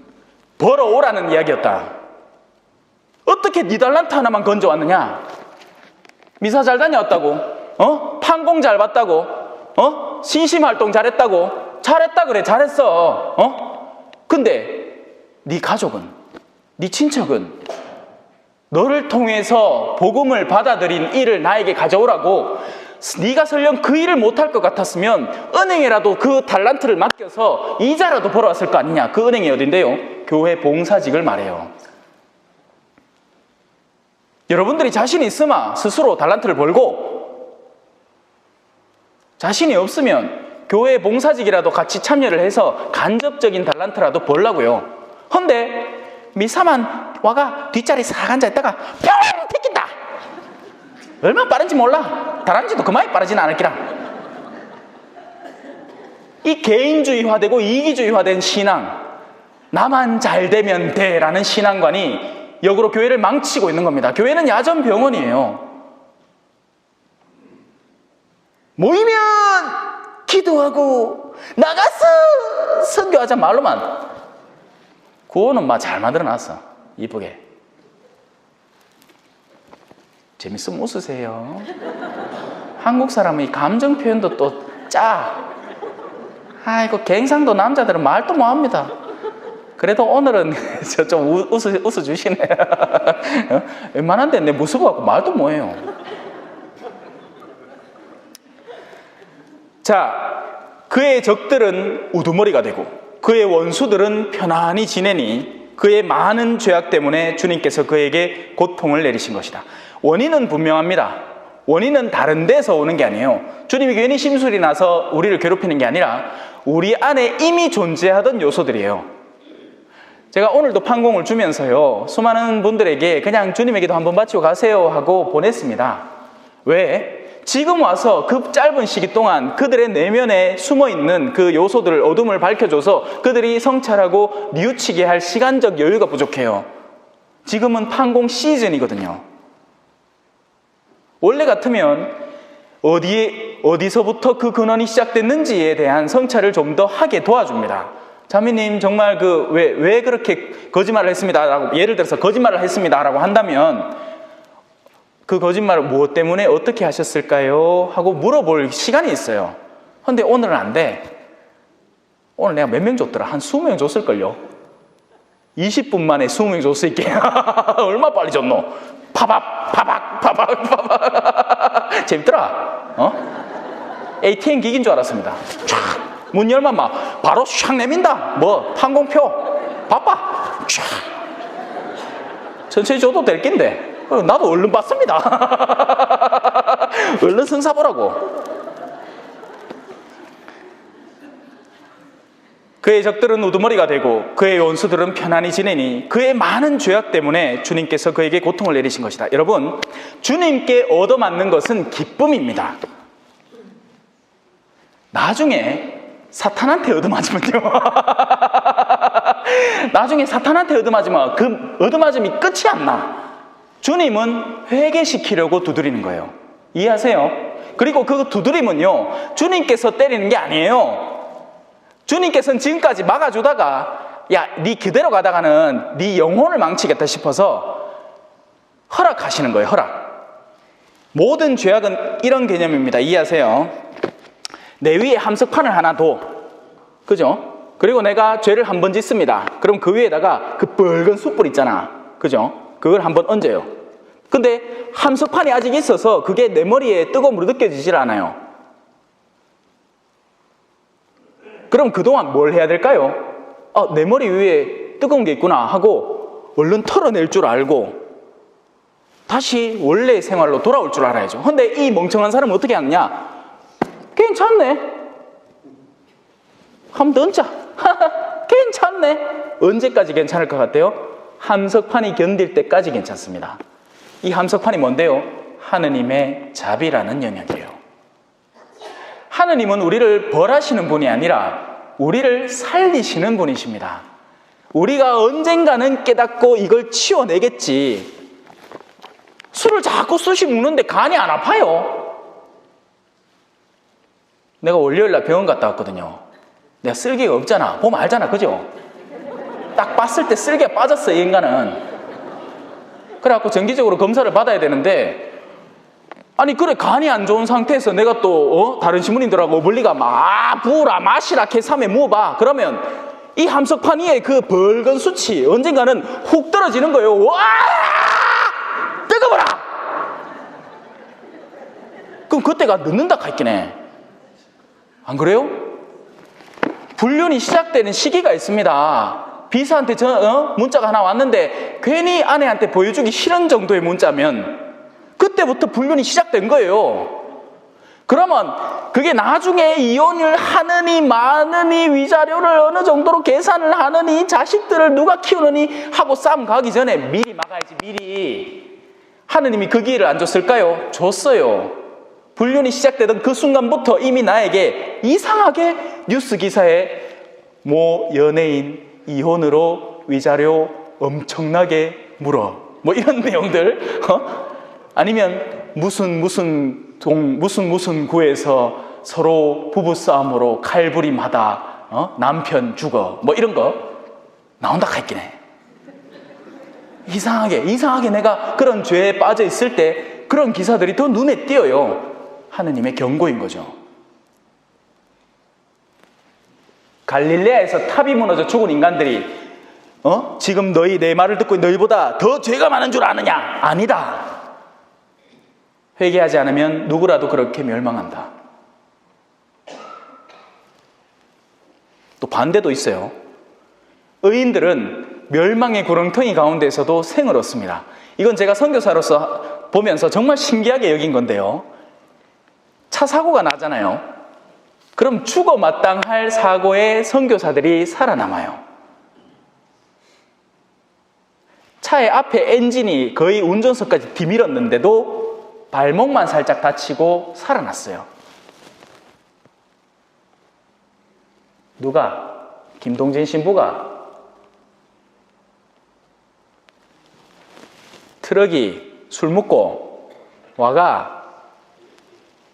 Speaker 2: 벌어오라는 이야기였다. 어떻게 네 달란트 하나만 건져왔느냐? 미사 잘 다녀왔다고? 판공 잘 봤다고? 신심활동 잘했다고? 잘했다 그래, 잘했어. 근데 네 가족은, 네 친척은 너를 통해서 복음을 받아들인 일을 나에게 가져오라고. 네가 설령 그 일을 못할 것 같았으면 은행에라도 그 달란트를 맡겨서 이자라도 벌어왔을 거 아니냐. 그 은행이 어딘데요? 교회 봉사직을 말해요. 여러분들이 자신이 있으면 스스로 달란트를 벌고, 자신이 없으면 교회 봉사직이라도 같이 참여를 해서 간접적인 달란트라도 벌라고요. 헌데 미사만 와가 뒷자리 싹 앉아있다가 뿅! 튀긴다. 얼마나 빠른지 몰라. 다람쥐도 그만이 빠르진 않을 기라. 이 개인주의화되고 이기주의화된 신앙, 나만 잘 되면 돼라는 신앙관이 역으로 교회를 망치고 있는 겁니다. 교회는 야전병원이에요. 모이면 기도하고 나가서 선교하자 말로만 구호는 막 잘 만들어놨어. 이쁘게. 재밌으면 웃으세요. 한국 사람은 이 감정 표현도 또 짜. 아이고 갱상도 남자들은 말도 못합니다. 그래도 오늘은 좀 웃어주시네. 웬만한데 내 모습 갖고 말도 못해요. 자, 그의 적들은 우두머리가 되고 그의 원수들은 편안히 지내니 그의 많은 죄악 때문에 주님께서 그에게 고통을 내리신 것이다. 원인은 분명합니다. 원인은 다른 데서 오는 게 아니에요. 주님이 괜히 심술이 나서 우리를 괴롭히는 게 아니라 우리 안에 이미 존재하던 요소들이에요. 제가 오늘도 판공을 주면서요, 수많은 분들에게 그냥 주님에게도 한번 바치고 가세요 하고 보냈습니다. 왜? 지금 와서 그 짧은 시기 동안 그들의 내면에 숨어있는 그 요소들을, 어둠을 밝혀줘서 그들이 성찰하고 뉘우치게 할 시간적 여유가 부족해요. 지금은 판공 시즌이거든요. 원래 같으면 어디서부터 그 근원이 시작됐는지에 대한 성찰을 좀 더 하게 도와줍니다. 자매님 정말 왜 그렇게 거짓말을 했습니다 라고, 예를 들어서 거짓말을 했습니다 라고 한다면 그 거짓말을 무엇 때문에 어떻게 하셨을까요? 하고 물어볼 시간이 있어요. 근데 오늘은 안 돼. 오늘 내가 몇 명 줬더라? 한 20명 줬을걸요. 20분 만에 20명 줬을게. 얼마 빨리 줬노? 파박. 재밌더라. ATM 기기인 줄 알았습니다. 촥 문 열면 막 바로 샥 내민다. 뭐 항공표 바빠. 촥 천천히 줘도 될 낀데 나도 얼른 받습니다. 얼른 성사 보라고. 그의 적들은 우두머리가 되고 그의 원수들은 편안히 지내니 그의 많은 죄악 때문에 주님께서 그에게 고통을 내리신 것이다. 여러분, 주님께 얻어맞는 것은 기쁨입니다. 나중에 사탄한테 얻어맞으면요. 나중에 사탄한테 얻어맞으면 그 얻어맞음이 끝이 안 나. 주님은 회개시키려고 두드리는 거예요. 이해하세요? 그리고 그 두드림은요, 주님께서 때리는 게 아니에요. 주님께서는 지금까지 막아주다가 야, 네 그대로 가다가는 네 영혼을 망치겠다 싶어서 허락하시는 거예요. 허락. 모든 죄악은 이런 개념입니다. 이해하세요? 내 위에 함석판을 하나 둬. 그죠? 그리고 내가 죄를 한 번 짓습니다. 그럼 그 위에다가 그 붉은 숯불 있잖아. 그죠? 그걸 한번 얹어요. 근데 함석판이 아직 있어서 그게 내 머리에 뜨거움으로 느껴지질 않아요. 그럼 그동안 뭘 해야 될까요? 내 머리 위에 뜨거운 게 있구나 하고 얼른 털어낼 줄 알고 다시 원래 생활로 돌아올 줄 알아야죠. 근데 이 멍청한 사람은 어떻게 하느냐? 괜찮네. 한번 더 얹자. 괜찮네. 언제까지 괜찮을 것 같아요? 함석판이 견딜 때까지 괜찮습니다. 이 함석판이 뭔데요? 하느님의 자비라는 영역이에요. 하느님은 우리를 벌하시는 분이 아니라 우리를 살리시는 분이십니다. 우리가 언젠가는 깨닫고 이걸 치워내겠지. 술을 자꾸 쑤시 먹는데 간이 안 아파요. 내가 월요일날 병원 갔다 왔거든요. 내가 쓸개가 없잖아. 보면 알잖아. 그죠? 딱 봤을 때 쓸개가 빠졌어, 이 인간은. 그래갖고 정기적으로 검사를 받아야 되는데, 아니 그래 간이 안 좋은 상태에서 내가 또 다른 신부님들하고 멀리가 막 부으라 마시라 개삼에 무어봐. 그러면 이 함석판 위에 그 붉은 숯이 언젠가는 훅 떨어지는 거예요. 와! 뜨거워라! 그럼 그때가 늦는다 했긴 해. 안 그래요? 불륜이 시작되는 시기가 있습니다. 비서한테 문자가 하나 왔는데 괜히 아내한테 보여주기 싫은 정도의 문자면 그때부터 불륜이 시작된 거예요. 그러면 그게 나중에 이혼을 하느니 마느니 위자료를 어느 정도로 계산을 하느니 자식들을 누가 키우느니 하고 싸움 가기 전에 미리 막아야지. 미리. 하느님이 그 기회를 안 줬을까요? 줬어요. 불륜이 시작되던 그 순간부터 이미 나에게 이상하게 뉴스 기사에 모 연예인 이혼으로 위자료 엄청나게 물어, 뭐 이런 내용들, 아니면 무슨 구에서 서로 부부싸움으로 칼부림하다, 남편 죽어, 뭐 이런 거 나온다 했긴 해. 이상하게 내가 그런 죄에 빠져 있을 때 그런 기사들이 더 눈에 띄어요. 하느님의 경고인 거죠. 갈릴레아에서 탑이 무너져 죽은 인간들이 지금 너희 내 말을 듣고 너희보다 더 죄가 많은 줄 아느냐? 아니다. 회개하지 않으면 누구라도 그렇게 멸망한다. 또 반대도 있어요. 의인들은 멸망의 구렁텅이 가운데서도 생을 얻습니다. 이건 제가 선교사로서 보면서 정말 신기하게 여긴 건데요. 차 사고가 나잖아요. 그럼 죽어 마땅할 사고에 선교사들이 살아남아요. 차의 앞에 엔진이 거의 운전석까지 뒤밀었는데도 발목만 살짝 다치고 살아났어요. 누가? 김동진 신부가 트럭이 술 먹고 와가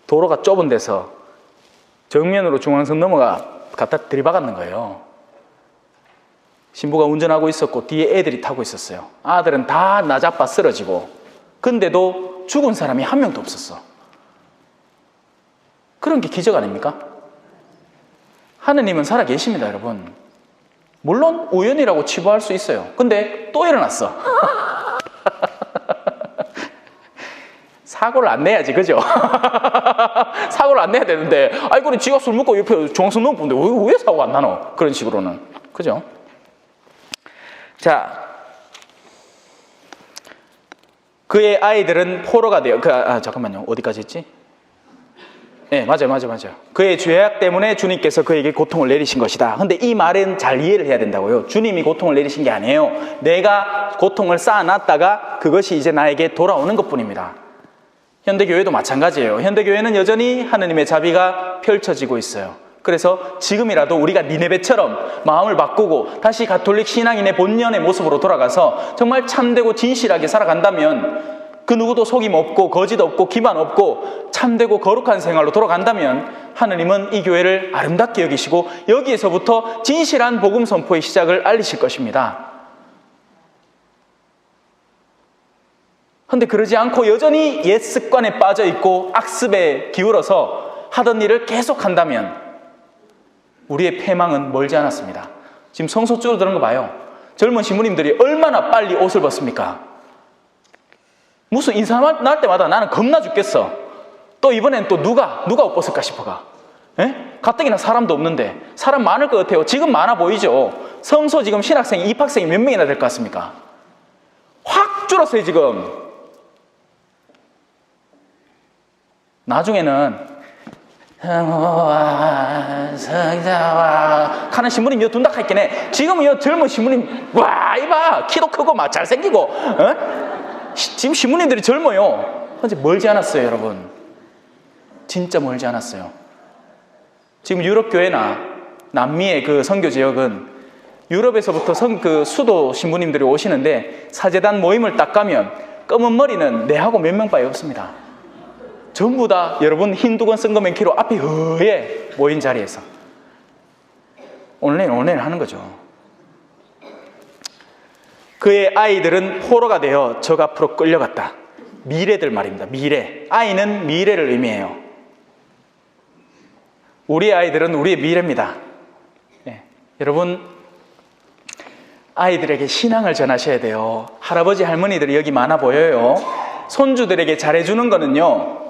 Speaker 2: 도로가 좁은 데서 정면으로 중앙선 넘어가 갖다 들이박았는 거예요. 신부가 운전하고 있었고 뒤에 애들이 타고 있었어요. 아들은 다 나자빠 쓰러지고, 근데도 죽은 사람이 한 명도 없었어. 그런 게 기적 아닙니까? 하느님은 살아 계십니다, 여러분. 물론 우연이라고 치부할 수 있어요. 근데 또 일어났어. 사고를 안 내야지, 그죠? 사고를 안 내야 되는데, 그래, 지가 술 먹고 옆에 중앙선 넘었는데 왜 사고가 안 나노? 그런 식으로는. 그죠? 자, 그의 아이들은 포로가 되어, 잠깐만요. 어디까지 했지? 네, 맞아요. 그의 죄악 때문에 주님께서 그에게 고통을 내리신 것이다. 근데 이 말은 잘 이해를 해야 된다고요. 주님이 고통을 내리신 게 아니에요. 내가 고통을 쌓아놨다가 그것이 이제 나에게 돌아오는 것뿐입니다. 현대교회도 마찬가지예요. 현대교회는 여전히 하느님의 자비가 펼쳐지고 있어요. 그래서 지금이라도 우리가 니네베처럼 마음을 바꾸고 다시 가톨릭 신앙인의 본연의 모습으로 돌아가서 정말 참되고 진실하게 살아간다면, 그 누구도 속임 없고 거짓 없고 기만 없고 참되고 거룩한 생활로 돌아간다면 하느님은 이 교회를 아름답게 여기시고 여기에서부터 진실한 복음 선포의 시작을 알리실 것입니다. 그런데 그러지 않고 여전히 옛 습관에 빠져 있고 악습에 기울어서 하던 일을 계속한다면 우리의 패망은 멀지 않았습니다. 지금 성소 줄어드는 거 봐요. 젊은 신부님들이 얼마나 빨리 옷을 벗습니까? 무슨 인사 날 때마다 나는 겁나 죽겠어. 또 이번엔 또 누가 옷 벗을까 싶어가. 가뜩이나 사람도 없는데. 사람 많을 것 같아요. 지금 많아 보이죠? 성소 지금 신학생이, 입학생이 몇 명이나 될 것 같습니까? 확 줄었어요, 지금. 나중에는 성자와 하는 신부님 둔다 했긴 해. 지금은 젊은 신부님, 와, 이봐, 키도 크고 막 잘생기고, 지금 신부님들이 젊어요. 근데 멀지 않았어요, 여러분. 진짜 멀지 않았어요. 지금 유럽 교회나 남미의 그 선교 지역은 유럽에서부터 그 수도 신부님들이 오시는데 사제단 모임을 딱 가면 검은 머리는 내하고 몇 명밖에 없습니다. 전부 다 여러분 흰두건 쓴거맨 키로 앞에 허예 모인 자리에서 온라인 하는 거죠. 그의 아이들은 포로가 되어 적 앞으로 끌려갔다. 미래들 말입니다. 미래. 아이는 미래를 의미해요. 우리의 아이들은 우리의 미래입니다. 네. 여러분, 아이들에게 신앙을 전하셔야 돼요. 할아버지 할머니들이 여기 많아 보여요. 손주들에게 잘해주는 거는요,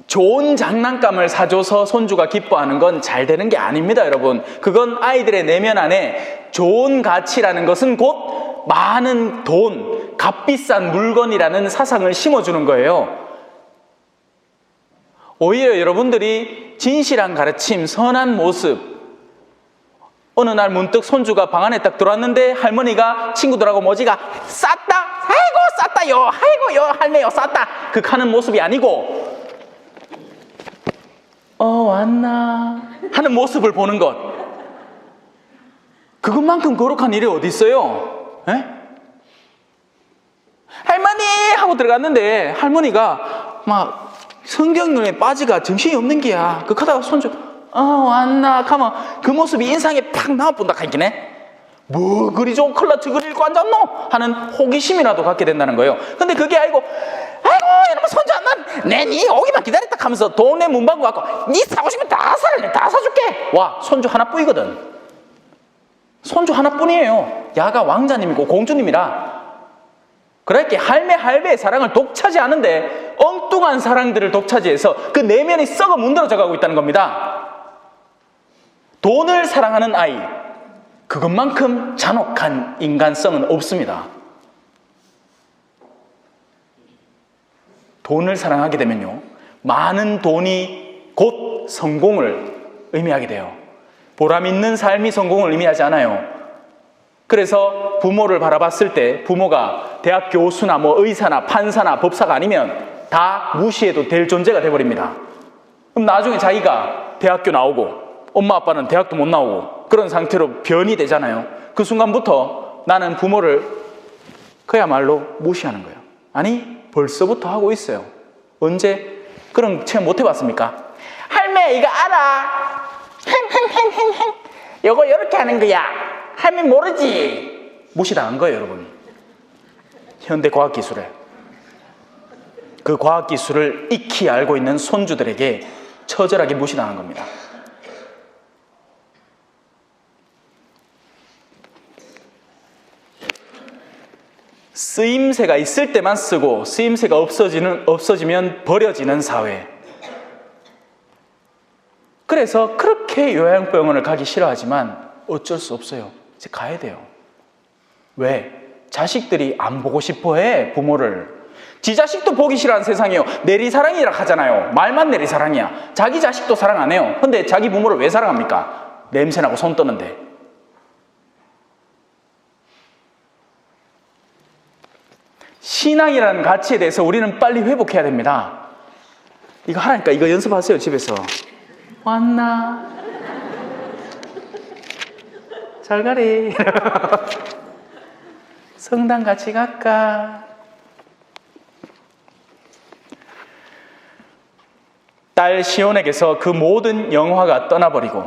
Speaker 2: 좋은 장난감을 사줘서 손주가 기뻐하는 건 잘 되는 게 아닙니다, 여러분. 그건 아이들의 내면 안에 좋은 가치라는 것은 곧 많은 돈, 값비싼 물건이라는 사상을 심어주는 거예요. 오히려 여러분들이 진실한 가르침, 선한 모습, 어느 날 문득 손주가 방 안에 딱 들어왔는데 할머니가 친구들하고 모지가 쌌다, 아이고 쌌다요, 아이고요 할매요 쌌다, 그 하는 모습이 아니고 왔나 하는 모습을 보는 것, 그것만큼 거룩한 일이 어디 있어요? 에? 할머니 하고 들어갔는데 할머니가 막 성경에 빠지가 정신이 없는 게야. 그 하다가 손주 왔나 하면 그 모습이 인상에 팍 나와본다 하기네. 뭐 그리 좋은 컬러트 그리 읽고 앉았노? 하는 호기심이라도 갖게 된다는 거예요. 근데 그게 아니고 이놈아 손주 안 난 내 니 오기만 기다렸다 하면서 동네 문방구 갖고 니 사고 싶으면 다 사라, 다 사줄게. 와, 손주 하나뿐이거든. 손주 하나뿐이에요. 야가 왕자님이고 공주님이라. 그렇게 할배의 사랑을 독차지하는데 엉뚱한 사랑들을 독차지해서 그 내면이 썩어 문드러져 가고 있다는 겁니다. 돈을 사랑하는 아이, 그것만큼 잔혹한 인간성은 없습니다. 돈을 사랑하게 되면요, 많은 돈이 곧 성공을 의미하게 돼요. 보람 있는 삶이 성공을 의미하지 않아요. 그래서 부모를 바라봤을 때 부모가 대학 교수나 의사나 판사나 법사가 아니면 다 무시해도 될 존재가 돼버립니다. 그럼 나중에 자기가 대학교 나오고 엄마 아빠는 대학도 못 나오고 그런 상태로 변이 되잖아요. 그 순간부터 나는 부모를 그야말로 무시하는 거예요. 아니, 벌써부터 하고 있어요. 언제 그런 체험 못 해봤습니까? 할매 이거 알아? 이거 이렇게 하는 거야. 할매 모르지? 무시당한 거예요, 여러분. 현대 과학기술에. 그 과학기술을 익히 알고 있는 손주들에게 처절하게 무시당한 겁니다. 쓰임새가 있을 때만 쓰고 쓰임새가 없어지면 버려지는 사회. 그래서 그렇게 요양병원을 가기 싫어하지만 어쩔 수 없어요. 이제 가야 돼요. 왜? 자식들이 안 보고 싶어해, 부모를. 지 자식도 보기 싫어하는 세상이에요. 내리사랑이라 하잖아요. 말만 내리사랑이야. 자기 자식도 사랑 안 해요. 근데 자기 부모를 왜 사랑합니까? 냄새나고 손 떠는데. 신앙이라는 가치에 대해서 우리는 빨리 회복해야 됩니다. 이거 하라니까. 이거 연습하세요, 집에서. 왔나? 잘 가리. 성당 같이 갈까? 딸 시온에게서 그 모든 영화가 떠나버리고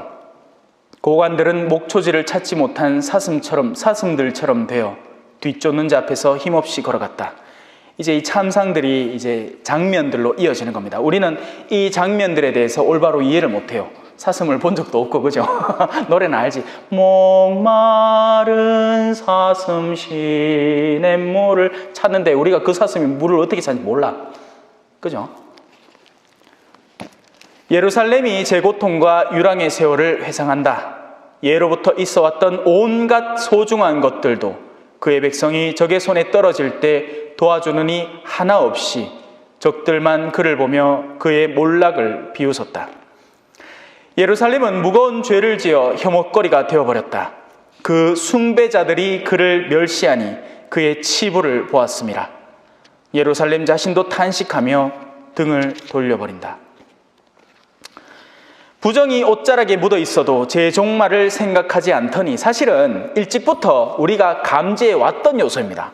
Speaker 2: 고관들은 목초지를 찾지 못한 사슴들처럼 되어 뒤쫓는 자 앞에서 힘없이 걸어갔다. 이제 이 참상들이 이제 장면들로 이어지는 겁니다. 우리는 이 장면들에 대해서 올바로 이해를 못해요. 사슴을 본 적도 없고, 그죠? 노래는 알지. 목마른 사슴 시냇물을 찾는데 우리가 그 사슴이 물을 어떻게 찾는지 몰라. 그죠? 예루살렘이 제 고통과 유랑의 세월을 회상한다. 예로부터 있어왔던 온갖 소중한 것들도 그의 백성이 적의 손에 떨어질 때 도와주는 이 하나 없이 적들만 그를 보며 그의 몰락을 비웃었다. 예루살렘은 무거운 죄를 지어 혐오거리가 되어버렸다. 그 숭배자들이 그를 멸시하니 그의 치부를 보았음이라. 예루살렘 자신도 탄식하며 등을 돌려버린다. 부정이 옷자락에 묻어 있어도 제 종말을 생각하지 않더니, 사실은 일찍부터 우리가 감지해 왔던 요소입니다.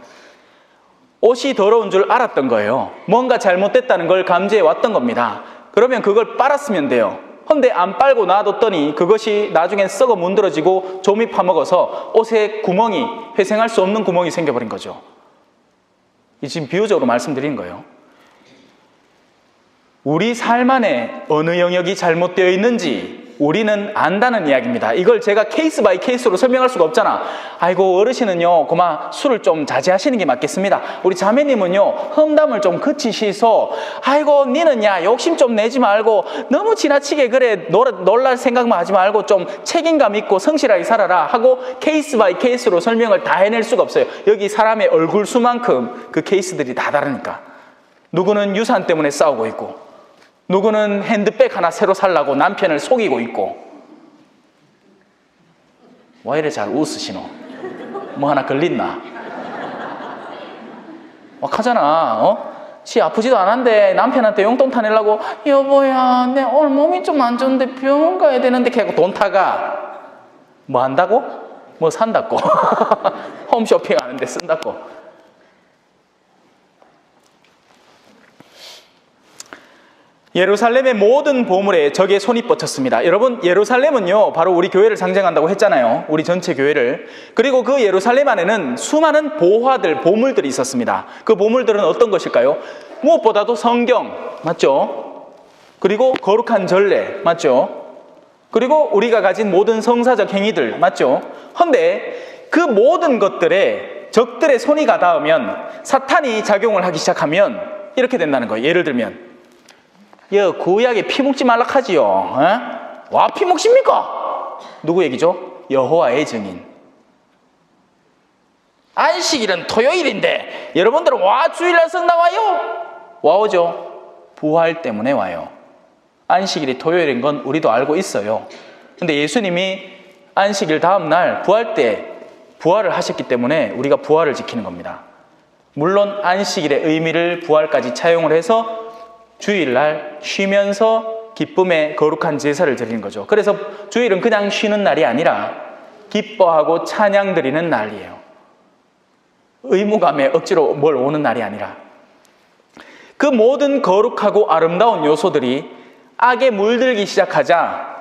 Speaker 2: 옷이 더러운 줄 알았던 거예요. 뭔가 잘못됐다는 걸 감지해 왔던 겁니다. 그러면 그걸 빨았으면 돼요. 근데 안 빨고 놔뒀더니 그것이 나중엔 썩어 문드러지고 좀이 파먹어서 옷에 구멍이, 회생할 수 없는 구멍이 생겨버린 거죠. 이 지금 비유적으로 말씀드린 거예요. 우리 삶 안에 어느 영역이 잘못되어 있는지 우리는 안다는 이야기입니다. 이걸 제가 케이스 바이 케이스로 설명할 수가 없잖아. 아이고, 어르신은요, 그만 술을 좀 자제하시는 게 맞겠습니다. 우리 자매님은요, 험담을 좀 그치시소. 아이고, 니는 야, 욕심 좀 내지 말고 너무 지나치게 그래 놀랄 생각만 하지 말고 좀 책임감 있고 성실하게 살아라 하고 케이스 바이 케이스로 설명을 다 해낼 수가 없어요. 여기 사람의 얼굴 수만큼 그 케이스들이 다 다르니까. 누구는 유산 때문에 싸우고 있고, 누구는 핸드백 하나 새로 살라고 남편을 속이고 있고. 왜 이래 잘 웃으시노? 뭐 하나 걸렸나? 막 하잖아. 지 아프지도 않은데 남편한테 용돈 타내려고 여보야 내 오늘 몸이 좀 안 좋은데 병원 가야 되는데 걔가 돈 타가 뭐 한다고? 뭐 산다고 홈쇼핑 하는데 쓴다고. 예루살렘의 모든 보물에 적의 손이 뻗쳤습니다. 여러분, 예루살렘은요 바로 우리 교회를 상징한다고 했잖아요. 우리 전체 교회를. 그리고 그 예루살렘 안에는 수많은 보화들, 보물들이 있었습니다. 그 보물들은 어떤 것일까요? 무엇보다도 성경, 맞죠? 그리고 거룩한 전례, 맞죠? 그리고 우리가 가진 모든 성사적 행위들, 맞죠? 헌데 그 모든 것들에 적들의 손이 가닿으면, 사탄이 작용을 하기 시작하면 이렇게 된다는 거예요. 예를 들면 구약에 피 묻지 말라 하지요. 와, 피 묻습니까? 누구 얘기죠? 여호와의 증인. 안식일은 토요일인데 여러분들은 와 주일날 성 나와요? 와오죠. 부활 때문에 와요. 안식일이 토요일인 건 우리도 알고 있어요. 근데 예수님이 안식일 다음 날 부활 때 부활을 하셨기 때문에 우리가 부활을 지키는 겁니다. 물론 안식일의 의미를 부활까지 차용을 해서 주일날 쉬면서 기쁨의 거룩한 제사를 드리는 거죠. 그래서 주일은 그냥 쉬는 날이 아니라 기뻐하고 찬양 드리는 날이에요. 의무감에 억지로 뭘 오는 날이 아니라. 그 모든 거룩하고 아름다운 요소들이 악에 물들기 시작하자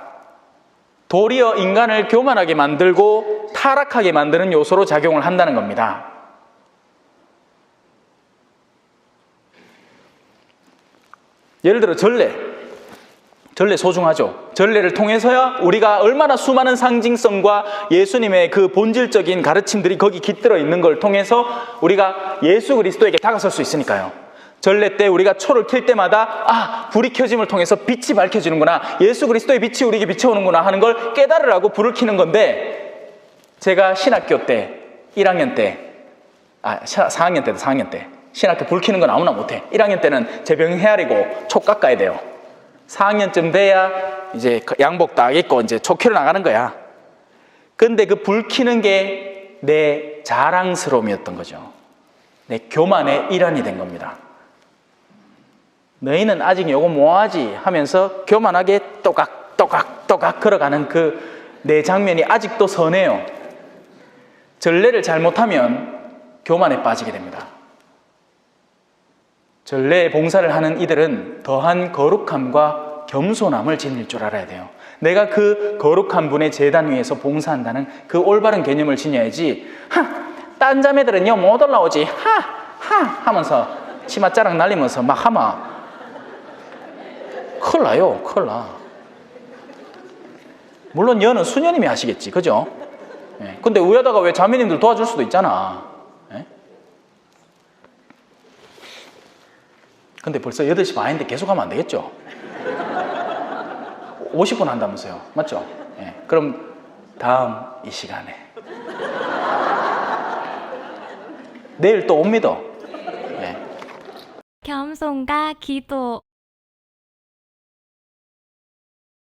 Speaker 2: 도리어 인간을 교만하게 만들고 타락하게 만드는 요소로 작용을 한다는 겁니다. 예를 들어 전례 소중하죠. 전례를 통해서야 우리가 얼마나 수많은 상징성과 예수님의 그 본질적인 가르침들이 거기 깃들어 있는 걸 통해서 우리가 예수 그리스도에게 다가설 수 있으니까요. 전례 때 우리가 초를 켤 때마다 불이 켜짐을 통해서 빛이 밝혀지는구나, 예수 그리스도의 빛이 우리에게 비춰오는구나 하는 걸 깨달으라고 불을 켜는 건데, 제가 신학교 때 1학년 때 4학년 때 신학교 불 켜는 건 아무나 못해. 1학년 때는 제 병 헤아리고 초 깎아야 돼요. 4학년쯤 돼야 이제 양복 딱 입고 이제 초 켜러 나가는 거야. 근데 그 불 켜는 게 내 자랑스러움이었던 거죠. 내 교만의 일환이 된 겁니다. 너희는 아직 요거 뭐하지 하면서 교만하게 또각 걸어가는 그 내 장면이 아직도 선해요. 전례를 잘못하면 교만에 빠지게 됩니다. 전례 봉사를 하는 이들은 더한 거룩함과 겸손함을 지닐 줄 알아야 돼요. 내가 그 거룩한 분의 제단 위에서 봉사한다는 그 올바른 개념을 지녀야지, 딴 자매들은요 못 올라오지 하면서 치맛자락 날리면서 막 하면 큰일 나요. 큰일 나. 물론 여는 수녀님이 하시겠지, 그죠? 근데 위에다가 왜 자매님들 도와줄 수도 있잖아. 근데 벌써 8시 반인데 계속 하면 안 되겠죠? 50분 한다면서요. 맞죠? 그럼 다음 이 시간에 내일 또 옵니다.
Speaker 3: 겸손과 기도